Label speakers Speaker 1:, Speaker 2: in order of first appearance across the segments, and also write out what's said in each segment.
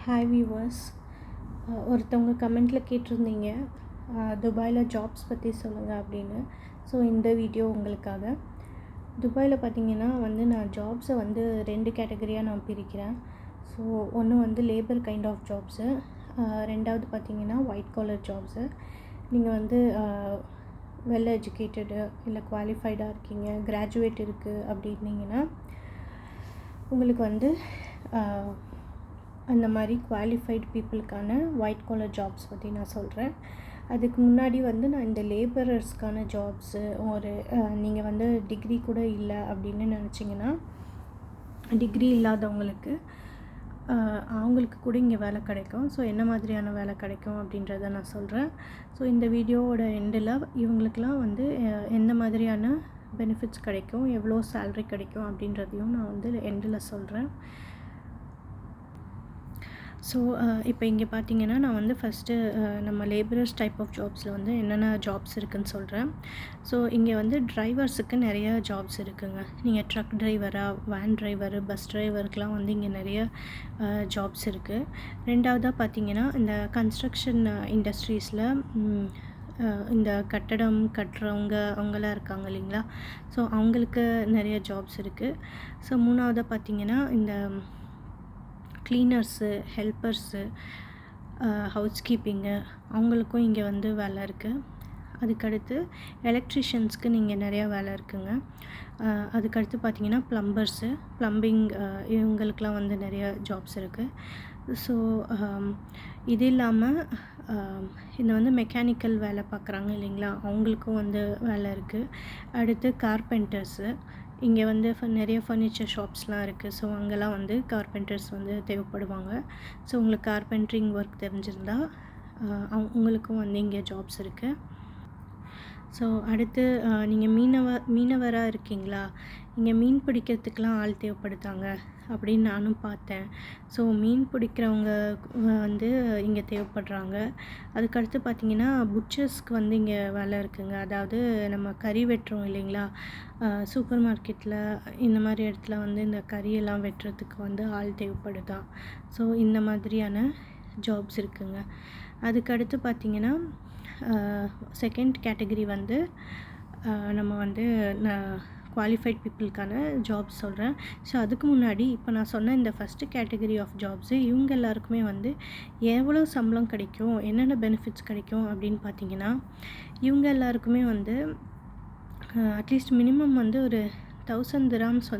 Speaker 1: Hi viewers. ஒருத்தவங்க கமெண்ட்டில் கேட்டிருந்தீங்க துபாயில் ஜாப்ஸ் பற்றி சொல்லுங்கள் அப்படின்னு. ஸோ இந்த வீடியோ உங்களுக்காக. துபாயில் பார்த்திங்கன்னா நான் ஜாப்ஸை 2 கேட்டகரியாக நான் பிரிக்கிறேன். ஸோ ஒன்று லேபர் கைண்ட் ஆஃப் ஜாப்ஸு, ரெண்டாவது பார்த்திங்கன்னா ஒயிட் காலர் ஜாப்ஸு. நீங்கள் வெல் எஜுகேட்டடு இல்லை குவாலிஃபைடாக இருக்கீங்க, கிராஜுவேட் இருக்குது அப்படின்னீங்கன்னா உங்களுக்கு அந்த மாதிரி குவாலிஃபைடு பீப்புளுக்கான ஒயிட் காலர் ஜாப்ஸ் பற்றி நான் சொல்கிறேன். அதுக்கு முன்னாடி நான் இந்த லேபரர்ஸ்க்கான ஜாப்ஸு, ஒரு நீங்கள் டிகிரி கூட இல்லை அப்படின்னு நினச்சிங்கன்னா, டிகிரி இல்லாதவங்களுக்கு அவங்களுக்கு கூட இங்கே வேலை கிடைக்கும். ஸோ என்ன மாதிரியான வேலை கிடைக்கும் அப்படின்றத நான் சொல்கிறேன். ஸோ இந்த வீடியோவோட எண்டில் இவங்களுக்கெல்லாம் எந்த மாதிரியான பெனிஃபிட்ஸ் கிடைக்கும், எவ்வளோ சேல்ரி கிடைக்கும் அப்படின்றதையும் நான் எண்டில் சொல்கிறேன். ஸோ இப்போ இங்கே பார்த்தீங்கன்னா நான் ஃபஸ்ட்டு நம்ம லேபரர்ஸ் டைப் ஆஃப் ஜாப்ஸில் என்னென்ன ஜாப்ஸ் இருக்குதுன்னு சொல்கிறேன். ஸோ இங்கே டிரைவர்ஸுக்கு நிறைய ஜாப்ஸ் இருக்குதுங்க. நீங்கள் ட்ரக் டிரைவராக, வேன் டிரைவரு, பஸ் டிரைவருக்கெலாம் இங்கே நிறைய ஜாப்ஸ் இருக்குது. ரெண்டாவதாக பார்த்தீங்கன்னா இந்த கன்ஸ்ட்ரக்ஷன் இண்டஸ்ட்ரீஸில் இந்த கட்டடம் கட்டுறவங்க அவங்களாம் இருக்காங்க இல்லைங்களா, ஸோ அவங்களுக்கு நிறைய ஜாப்ஸ் இருக்குது. ஸோ மூணாவதாக பார்த்தீங்கன்னா இந்த க்ளீனர்ஸு, ஹெல்ப்பர்ஸு, ஹவுஸ் கீப்பிங்கு அவங்களுக்கும் இங்கே வேலை இருக்குது. அதுக்கடுத்து எலக்ட்ரிஷியன்ஸ்க்கு நீங்கள் நிறையா வேலை இருக்குதுங்க. அதுக்கடுத்து பார்த்திங்கன்னா ப்ளம்பர்ஸு, ப்ளம்பிங் இவங்களுக்கெலாம் நிறைய ஜாப்ஸ் இருக்குது. ஸோ இது இல்லாமல் இந்த மெக்கானிக்கல் வேலை பார்க்குறாங்க இல்லைங்களா, அவங்களுக்கும் வேலை இருக்குது. அடுத்து கார்பெண்டர்ஸு, இங்கே நிறைய ஃபர்னிச்சர் ஷாப்ஸ்லாம் இருக்குது. ஸோ அங்கெல்லாம் கார்பெண்டர்ஸ் தேவைப்படுவாங்க. ஸோ உங்களுக்கு கார்பெண்டரிங் ஒர்க் தெரிஞ்சிருந்தால் உங்களுக்கும் இங்கே ஜாப்ஸ் இருக்குது. ஸோ அடுத்து நீங்கள் மீனவராக இருக்கீங்களா, இங்கே மீன் பிடிக்கிறதுக்கெலாம் ஆள் தேவைப்படுத்தாங்க அப்படின்னு நானும் பார்த்தேன். ஸோ மீன் பிடிக்கிறவங்க இங்கே தேவைப்படுறாங்க. அதுக்கடுத்து பார்த்திங்கன்னா புட்சர்ஸ்க்கு இங்கே வேலை இருக்குதுங்க. அதாவது நம்ம கறி வெட்டுறோம் இல்லைங்களா, சூப்பர் மார்க்கெட்டில் இந்த மாதிரி இடத்துல இந்த கறியெல்லாம் வெட்டுறதுக்கு ஆள் தேவைப்படுதான். ஸோ இந்த மாதிரியான ஜாப்ஸ் இருக்குதுங்க. அதுக்கடுத்து பார்த்திங்கன்னா செகண்ட் கேட்டகரி நம்ம குவாலிஃபைட் பீப்புளுக்கான ஜாப்ஸ் சொல்கிறேன். ஸோ அதுக்கு முன்னாடி இப்போ நான் சொன்ன இந்த ஃபஸ்ட்டு கேட்டகரி ஆஃப் ஜாப்ஸு இவங்க எல்லாருக்குமே எவ்வளோ சம்பளம் கிடைக்கும், என்னென்ன பெனிஃபிட்ஸ் கிடைக்கும் அப்படின்னு பார்த்தீங்கன்னா, இவங்க எல்லாருக்குமே அட்லீஸ்ட் மினிமம் ஒரு 1000 dirhams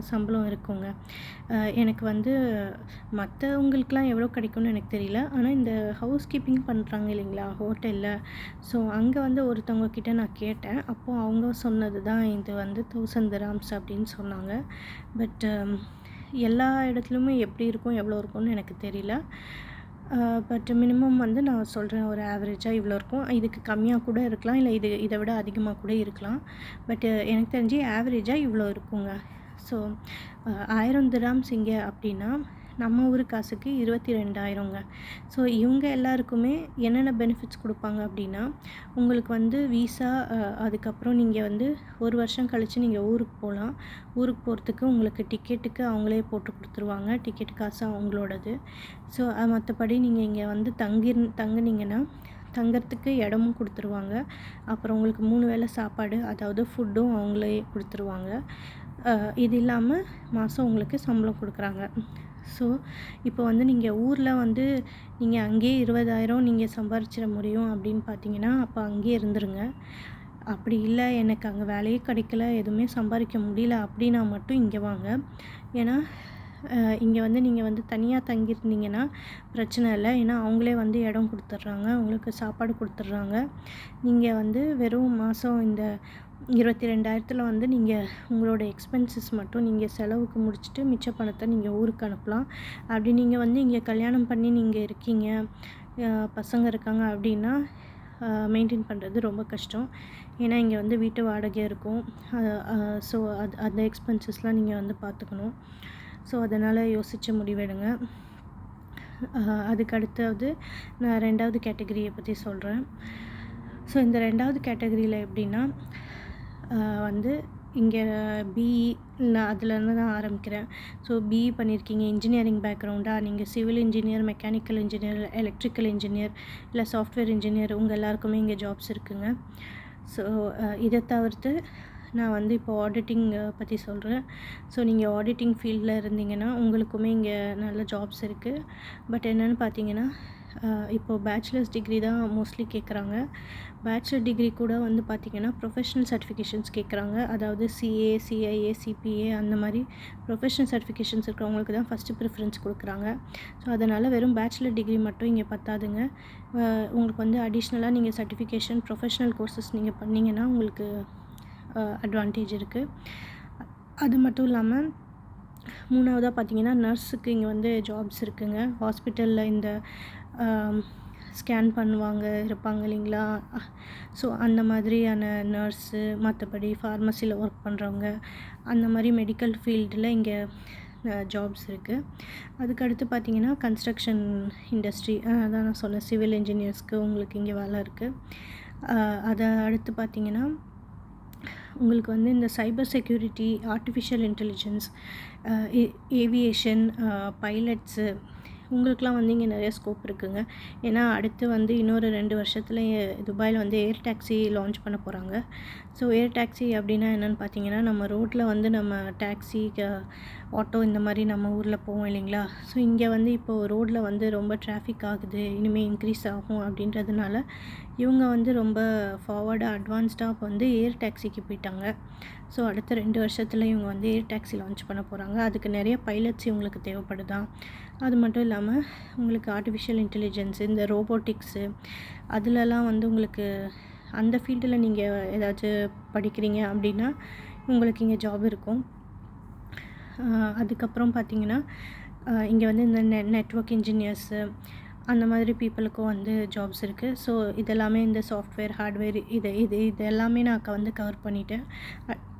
Speaker 1: சம்பளம் இருக்குங்க. எனக்கு மற்றவங்களுக்குலாம் எவ்வளோ கிடைக்கும்னு எனக்கு தெரியல. ஆனால் இந்த ஹவுஸ் கீப்பிங் பண்ணுறாங்க இல்லைங்களா ஹோட்டலில், ஸோ அங்கே ஒருத்தவங்க கிட்ட நான் கேட்டேன். அப்போது அவங்க சொன்னது தான் இது 1000 dirhams அப்படின்னு சொன்னாங்க. பட் எல்லா இடத்துலையுமே எப்படி இருக்கும், எவ்வளோ இருக்கும்னு எனக்கு தெரியல. பட் மினிமம் நான் சொல்கிறேன், ஒரு ஆவரேஜாக இவ்வளோ இருக்கும். இதுக்கு கம்மியாக கூட இருக்கலாம், இல்லை இதை விட அதிகமாக கூட இருக்கலாம். பட் எனக்கு தெரிஞ்சு ஆவரேஜாக இவ்வளோ இருக்குங்க. ஸோ 1000 dirhams இங்கே அப்படின்னா நம்ம ஊர் காசுக்கு 22,000ங்க. ஸோ இவங்க எல்லாருக்குமே என்னென்ன பெனிஃபிட்ஸ் கொடுப்பாங்க அப்படின்னா, உங்களுக்கு வீசா, அதுக்கப்புறம் நீங்கள் ஒரு வருஷம் கழித்து நீங்கள் ஊருக்கு போகலாம். ஊருக்கு போகிறதுக்கு உங்களுக்கு டிக்கெட்டுக்கு அவங்களே போட்டு கொடுத்துருவாங்க. டிக்கெட் காசு அவங்களோடது. ஸோ மற்றபடி நீங்கள் இங்கே தங்குனீங்கன்னா தங்கிறதுக்கு இடமும் கொடுத்துருவாங்க. அப்புறம் உங்களுக்கு 3 வேளை சாப்பாடு, அதாவது ஃபுட்டும் அவங்களே கொடுத்துருவாங்க. இது இல்லாமல் மாதம் உங்களுக்கு சம்பளம் கொடுக்குறாங்க. ஸோ இப்போ நீங்கள் ஊரில் நீங்கள் அங்கேயே 20,000 நீங்கள் சம்பாரிச்சிட முடியும் அப்படின்னு பார்த்தீங்கன்னா, அப்போ அங்கேயே இருந்துருங்க. அப்படி இல்லை, எனக்கு அங்கே வேலையே கிடைக்கல, எதுவுமே சம்பாதிக்க முடியல அப்படின்னா மட்டும் இங்கே வாங்க. ஏன்னா இங்கே நீங்கள் தனியாக தங்கியிருந்தீங்கன்னா பிரச்சனை இல்லை. ஏன்னா அவங்களே இடம் கொடுத்துட்றாங்க, உங்களுக்கு சாப்பாடு கொடுத்துட்றாங்க. நீங்கள் வெறும் மாதம் இந்த 22,000 நீங்கள் உங்களோட எக்ஸ்பென்சஸ் மட்டும் நீங்கள் செலவுக்கு முடிச்சுட்டு மிச்ச பணத்தை நீங்கள் ஊருக்கு அனுப்பலாம். அப்படி நீங்கள் இங்கே கல்யாணம் பண்ணி நீங்கள் இருக்கீங்க, பசங்க இருக்காங்க அப்படின்னா மெயின்டைன் பண்ணுறது ரொம்ப கஷ்டம். ஏன்னா இங்கே வீட்டு வாடகை இருக்கும். ஸோ அந்த எக்ஸ்பென்சஸ்லாம் நீங்கள் பார்த்துக்கணும். ஸோ அதனால் யோசித்து முடிவெடுங்க. அதுக்கு அடுத்தது நான் 2வது கேட்டகரியை பற்றி சொல்கிறேன். ஸோ இந்த 2வது கேட்டகரியில் எப்படின்னா இங்கே பிஇ நான் அதுலேருந்து தான் ஆரம்பிக்கிறேன். ஸோ பிஇ பண்ணியிருக்கீங்க, இன்ஜினியரிங் பேக்ரவுண்டா, நீங்கள் civil engineer, mechanical engineer, electrical engineer, இல்லை சாஃப்ட்வேர் இன்ஜினியர் உங்கள் எல்லாருக்குமே இங்கே ஜாப்ஸ் இருக்குங்க. ஸோ இதை தவிர்த்து நான் வந்து இப்போ ஆடிட்டிங் பற்றி சொல்கிறேன். ஸோ நீங்கள் ஆடிட்டிங் ஃபீல்டில் இருந்தீங்கன்னா உங்களுக்குமே இங்கே நல்ல ஜாப்ஸ் இருக்குது. பட் என்னென்னு பார்த்தீங்கன்னா இப்போது பேச்சுலர்ஸ் டிகிரி தான் மோஸ்ட்லி கேட்குறாங்க. பேச்சுலர் டிகிரி கூட வந்து பார்த்திங்கன்னா ப்ரொஃபஷ்னல் சர்டிஃபிகேஷன்ஸ் கேட்குறாங்க. அதாவது சிஏ, சிஐஏ, சிபிஏ அந்த மாதிரி ப்ரொஃபஷ்னல் சர்டிஃபிகேஷன்ஸ் இருக்கிறவங்களுக்கு தான் ஃபஸ்ட்டு ப்ரிஃபரன்ஸ் கொடுக்குறாங்க. ஸோ அதனால் வெறும் பேச்சுலர் டிகிரி மட்டும் இங்கே பத்தாதுங்க. உங்களுக்கு வந்து அடிஷ்னலாக நீங்கள் சர்டிஃபிகேஷன், ப்ரொஃபஷ்னல் கோர்சஸ் நீங்கள் பண்ணிங்கன்னா உங்களுக்கு அட்வான்டேஜ் இருக்குது. அது மட்டும் இல்லாமல் மூணாவதாக பார்த்தீங்கன்னா நர்ஸுக்கு இங்கே வந்து ஜாப்ஸ் இருக்குங்க. ஹாஸ்பிட்டலில் இந்த ஸ்கேன் பண்ணுவாங்க இருப்பாங்க இல்லைங்களா? ஸோ அந்த மாதிரியான நர்ஸு, மற்றபடி ஃபார்மசியில் ஒர்க் பண்ணுறவங்க, அந்த மாதிரி மெடிக்கல் ஃபீல்டில் இங்கே ஜாப்ஸ் இருக்குது. அதுக்கடுத்து பார்த்திங்கன்னா கன்ஸ்ட்ரக்ஷன் இண்டஸ்ட்ரி, அதான் நான் சொன்னேன், சிவில் இன்ஜினியர்ஸ்க்கு உங்களுக்கு இங்கே வேலை இருக்குது. அதை அடுத்து பார்த்திங்கன்னா உங்களுக்கு வந்து இந்த cyber security, artificial intelligence, aviation, pilots உங்களுக்கெலாம் வந்து இங்கே நிறைய ஸ்கோப் இருக்குங்க. ஏன்னா அடுத்து வந்து இன்னொரு 2 வருஷத்தில் துபாயில் வந்து ஏர் டாக்ஸி லான்ச் பண்ண போகிறாங்க. ஸோ ஏர் டாக்ஸி அப்படின்னா என்னென்னு பார்த்தீங்கன்னா, நம்ம ரோட்டில் வந்து நம்ம டாக்ஸி, ஆட்டோ இந்த மாதிரி நம்ம ஊரில் போவோம் இல்லைங்களா? ஸோ இங்கே வந்து இப்போது ரோட்டில் வந்து ரொம்ப டிராஃபிக் ஆகுது, இனிமேல் இன்க்ரீஸ் ஆகும் அப்படின்றதுனால இவங்க வந்து ரொம்ப ஃபார்வர்டாக அட்வான்ஸ்டாக வந்து ஏர் டாக்ஸிக்கு போயிட்டாங்க. ஸோ அடுத்த 2 வருஷத்தில் இவங்க வந்து ஏர் டாக்ஸி லான்ச் பண்ண போகிறாங்க. அதுக்கு நிறைய பைலட்ஸ் இவங்களுக்கு தேவைப்படுதான். அது மட்டும் இல்லாமல் உங்களுக்கு ஆர்டிஃபிஷியல் இன்டெலிஜென்ஸு, இந்த ரோபோட்டிக்ஸு அதிலலாம் வந்து உங்களுக்கு அந்த ஃபீல்டில் நீங்கள் ஏதாச்சும் படிக்கிறீங்க அப்படின்னா உங்களுக்கு இங்கே ஜாப் இருக்கும். அதுக்கப்புறம் பார்த்திங்கன்னா இங்கே வந்து இந்த நெட்வொர்க் இன்ஜினியர்ஸு அந்த மாதிரி பீப்புளுக்கும் வந்து ஜாப்ஸ் இருக்குது. ஸோ இதெல்லாமே இந்த சாஃப்ட்வேர், ஹார்ட்வேர் இது எல்லாமே நான் வந்து கவர் பண்ணிட்டேன்.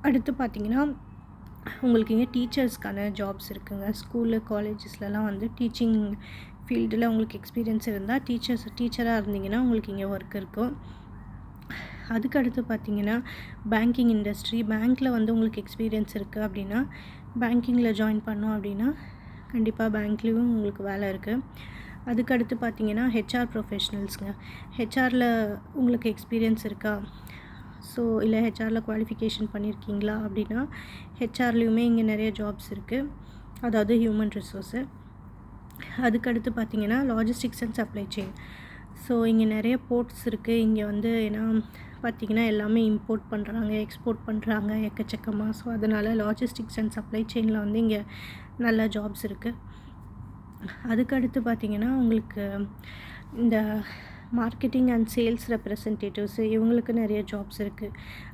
Speaker 1: அடுத்து பார்த்திங்கன்னா உங்களுக்கு இங்கே டீச்சர்ஸ்க்கான ஜாப்ஸ் இருக்குங்க. ஸ்கூலு, காலேஜஸ்லலாம் வந்து டீச்சிங் ஃபீல்டில் உங்களுக்கு எக்ஸ்பீரியன்ஸ் இருந்தால் டீச்சராக இருந்தீங்கன்னா உங்களுக்கு இங்கே ஒர்க் இருக்கும். அதுக்கடுத்து பார்த்திங்கன்னா பேங்கிங் இண்டஸ்ட்ரி, பேங்க்கில் வந்து உங்களுக்கு எக்ஸ்பீரியன்ஸ் இருக்குது அப்படின்னா பேங்கிங்கில் ஜாயின் பண்ணோம் அப்படின்னா கண்டிப்பாக பேங்க்லேயும் உங்களுக்கு வேலை இருக்குது. அதுக்கடுத்து பார்த்திங்கன்னா ஹெச்ஆர் ப்ரொஃபஷ்னல்ஸுங்க. ஹெச்ஆரில் உங்களுக்கு எக்ஸ்பீரியன்ஸ் இருக்கா, ஸோ இல்லை ஹெச்ஆரில் குவாலிஃபிகேஷன் பண்ணியிருக்கீங்களா அப்படின்னா ஹெச்ஆர்லேயுமே இங்கே நிறைய ஜாப்ஸ் இருக்குது, அதாவது ஹியூமன் ரிசோர்ஸு. அதுக்கடுத்து பார்த்திங்கன்னா logistics and supply chain. So இங்கே நிறைய போர்ட்ஸ் இருக்குது. இங்கே வந்து ஏன்னா பார்த்திங்கன்னா எல்லாமே இம்போர்ட் பண்ணுறாங்க, எக்ஸ்போர்ட் பண்ணுறாங்க எக்கச்சக்கமாக. ஸோ அதனால் லாஜிஸ்டிக்ஸ் அண்ட் சப்ளை செயினில் வந்து இங்கே நல்ல ஜாப்ஸ் இருக்குது. அதுக்கடுத்து பார்த்திங்கன்னா உங்களுக்கு இந்த மார்க்கெட்டிங் அண்ட் சேல்ஸ் ரெப்ரசன்டேட்டிவ்ஸு இவங்களுக்கு நிறைய ஜாப்ஸ் இருக்குது.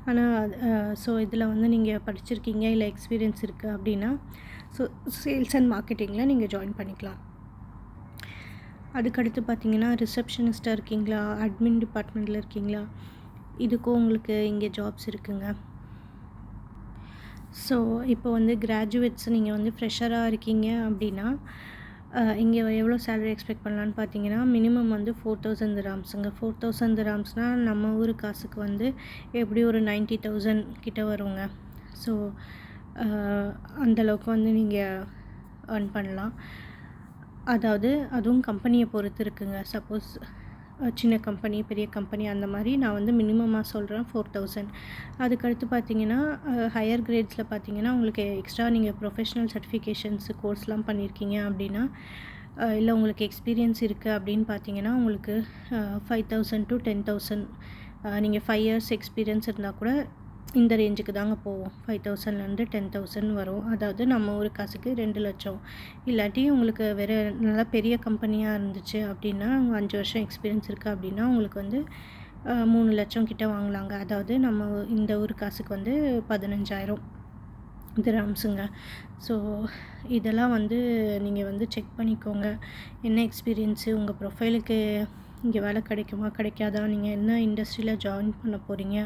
Speaker 1: ஆனால் ஸோ இதில் வந்து நீங்கள் படிச்சிருக்கீங்க இல்லை எக்ஸ்பீரியன்ஸ் இருக்குது அப்படின்னா ஸோ சேல்ஸ் அண்ட் மார்க்கெட்டிங்கில் நீங்கள் ஜாயின் பண்ணிக்கலாம். அதுக்கடுத்து பார்த்திங்கன்னா ரிசப்ஷனிஸ்ட்டாக இருக்கீங்களா, அட்மின் டிபார்ட்மெண்ட்டில் இருக்கீங்களா, இதுக்கும் உங்களுக்கு இங்கே ஜாப்ஸ் இருக்குங்க. ஸோ இப்போ வந்து கிராஜுவேட்ஸ் நீங்கள் வந்து ஃப்ரெஷராக இருக்கீங்க அப்படின்னா இங்கே எவ்வளோ சேலரி எக்ஸ்பெக்ட் பண்ணலான்னு பார்த்தீங்கன்னா மினிமம் வந்து 4000 திராம்ஸுங்க. 4000 திராம்ஸ்னால் நம்ம ஊர் காசுக்கு வந்து எப்படி ஒரு 90,000 கிட்ட வருங்க. ஸோ அந்தளவுக்கு வந்து நீங்கள் earn பண்ணலாம். அதாவது அதுவும் கம்பெனியை பொறுத்து இருக்குங்க. சப்போஸ் சின்ன கம்பெனி, பெரிய கம்பெனி அந்த மாதிரி நான் வந்து மினிமமாக சொல்கிறேன் 4000. அதுக்கடுத்து பார்த்தீங்கன்னா ஹையர் கிரேட்ஸில் பார்த்தீங்கன்னா உங்களுக்கு எக்ஸ்ட்ரா நீங்கள் ப்ரொஃபஷ்னல் சர்டிஃபிகேஷன்ஸு கோர்ஸ்லாம் பண்ணியிருக்கீங்க அப்படின்னா இல்லை உங்களுக்கு எக்ஸ்பீரியன்ஸ் இருக்குது அப்படின்னு பார்த்தீங்கன்னா உங்களுக்கு 5000 to 10,000 நீங்கள் 5 years எக்ஸ்பீரியன்ஸ் இருந்தால் கூட இந்த ரேஞ்சுக்கு தாங்க போவோம். 5000லேருந்து 10,000 வரும். அதாவது நம்ம ஒரு காசுக்கு 2 லட்சம். இல்லாட்டி உங்களுக்கு வேறு நல்லா பெரிய கம்பெனியாக இருந்துச்சு அப்படின்னா 5 வருஷம் எக்ஸ்பீரியன்ஸ் இருக்குது அப்படின்னா உங்களுக்கு வந்து 3 லட்சம் கிட்ட வாங்கலாங்க. அதாவது நம்ம இந்த ஒரு காசுக்கு வந்து 15,000 திராம்ஸுங்க. ஸோ இதெல்லாம் வந்து நீங்கள் வந்து செக் பண்ணிக்கோங்க. என்ன எக்ஸ்பீரியன்ஸு, உங்கள் ப்ரொஃபைலுக்கு இங்கே வேலை கிடைக்குமா கிடைக்காதா, நீங்கள் என்ன இண்டஸ்ட்ரியில் ஜாயின் பண்ண போகிறீங்க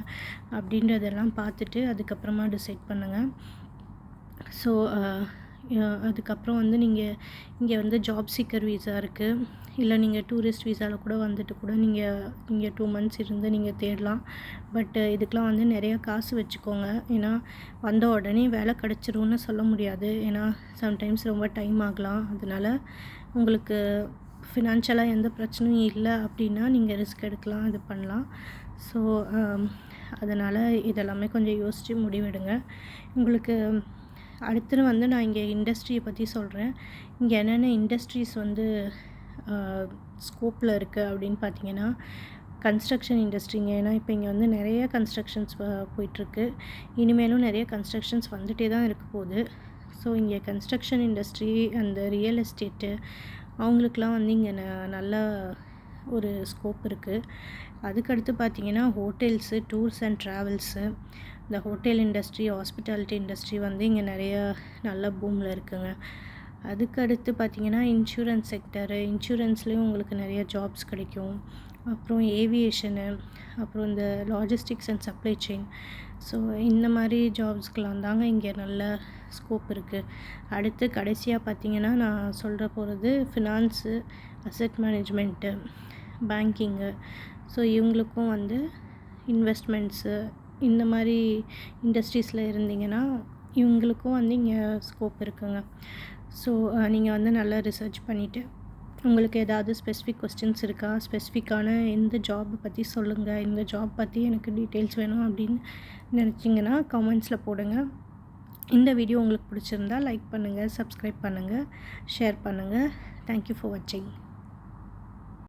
Speaker 1: அப்படின்றதெல்லாம் பார்த்துட்டு அதுக்கப்புறமா டிசைட் பண்ணுங்கள். ஸோ அதுக்கப்புறம் வந்து நீங்கள் இங்கே வந்து ஜாப் சீக்கர் வீசா இருக்குது. இல்லை நீங்கள் டூரிஸ்ட் வீசாவில் கூட வந்துட்டு கூட நீங்கள் இங்கே 2 மந்த்ஸ் இருந்து நீங்கள் தேடலாம். பட் இதுக்கெலாம் வந்து நிறையா காசு வச்சுக்கோங்க. ஏன்னா வந்த உடனே வேலை கிடச்சிரும்னு சொல்ல முடியாது. ஏன்னா சம்டைம்ஸ் ரொம்ப டைம் ஆகலாம். அதனால் உங்களுக்கு ஃபினான்ஷியலாக எந்த பிரச்சனையும் இல்லை அப்படின்னா நீங்கள் ரிஸ்க் எடுக்கலாம், இது பண்ணலாம். ஸோ அதனால் இதெல்லாமே கொஞ்சம் யோசித்து முடிவெடுங்க. உங்களுக்கு அடுத்து வந்து நான் இங்கே இண்டஸ்ட்ரியை பற்றி சொல்கிறேன். இங்கே என்னென்ன இண்டஸ்ட்ரீஸ் வந்து ஸ்கோப்பில் இருக்குது அப்படின்னு பார்த்தீங்கன்னா, கன்ஸ்ட்ரக்ஷன் இண்டஸ்ட்ரிங்க. ஏன்னா இப்போ இங்கே வந்து நிறைய கன்ஸ்ட்ரக்ஷன்ஸ் போயிட்டுருக்கு. இனிமேலும் நிறைய கன்ஸ்ட்ரக்ஷன்ஸ் வந்துகிட்டே தான் இருக்க போகுது. ஸோ இங்கே கன்ஸ்ட்ரக்ஷன் இண்டஸ்ட்ரி, அந்த ரியல் எஸ்டேட்டு, அவங்களுக்குலாம் வந்து இங்கே நல்ல ஒரு ஸ்கோப் இருக்குது. அதுக்கடுத்து பார்த்திங்கன்னா ஹோட்டல்ஸு, டூர்ஸ் அண்ட் ட்ராவல்ஸு, இந்த ஹோட்டல் இண்டஸ்ட்ரி, ஹாஸ்பிட்டாலிட்டி இண்டஸ்ட்ரி வந்து இங்கே நிறைய நல்ல பூமில் இருக்குங்க. அதுக்கடுத்து பார்த்திங்கன்னா இன்சூரன்ஸ் செக்டரு, இன்சூரன்ஸ்லேயும் உங்களுக்கு நிறைய ஜாப்ஸ் கிடைக்கும். அப்புறம் ஏவியேஷனு, அப்புறம் இந்த logistics and supply chain. So இந்த மாதிரி ஜாப்ஸ்க்கெலாம் தாங்க இங்கே நல்ல ஸ்கோப் இருக்குது. அடுத்து கடைசியாக பார்த்திங்கன்னா நான் சொல்கிற போகிறது finance, asset management, banking. So இவங்களுக்கும் வந்து இன்வெஸ்ட்மெண்ட்ஸு இந்த மாதிரி இண்டஸ்ட்ரீஸில் இருந்தீங்கன்னா இவங்களுக்கும் வந்து இங்கே ஸ்கோப் இருக்குங்க. ஸோ நீங்கள் வந்து நல்லா ரிசர்ச் பண்ணிவிட்டு உங்களுக்கு ஏதாவது ஸ்பெசிஃபிக் கொஸ்டின்ஸ் இருக்கா, ஸ்பெசிஃபிக்கான எந்த ஜாப்பை பற்றி சொல்லுங்கள், இந்த ஜாப் பற்றி எனக்கு டீட்டெயில்ஸ் வேணும் அப்படின்னு நினச்சிங்கன்னா கமெண்ட்ஸில் போடுங்க. இந்த வீடியோ உங்களுக்கு பிடிச்சிருந்தா லைக் பண்ணுங்கள், சப்ஸ்கிரைப் பண்ணுங்கள், ஷேர் பண்ணுங்கள். தேங்க்யூ ஃபார் வாட்சிங்.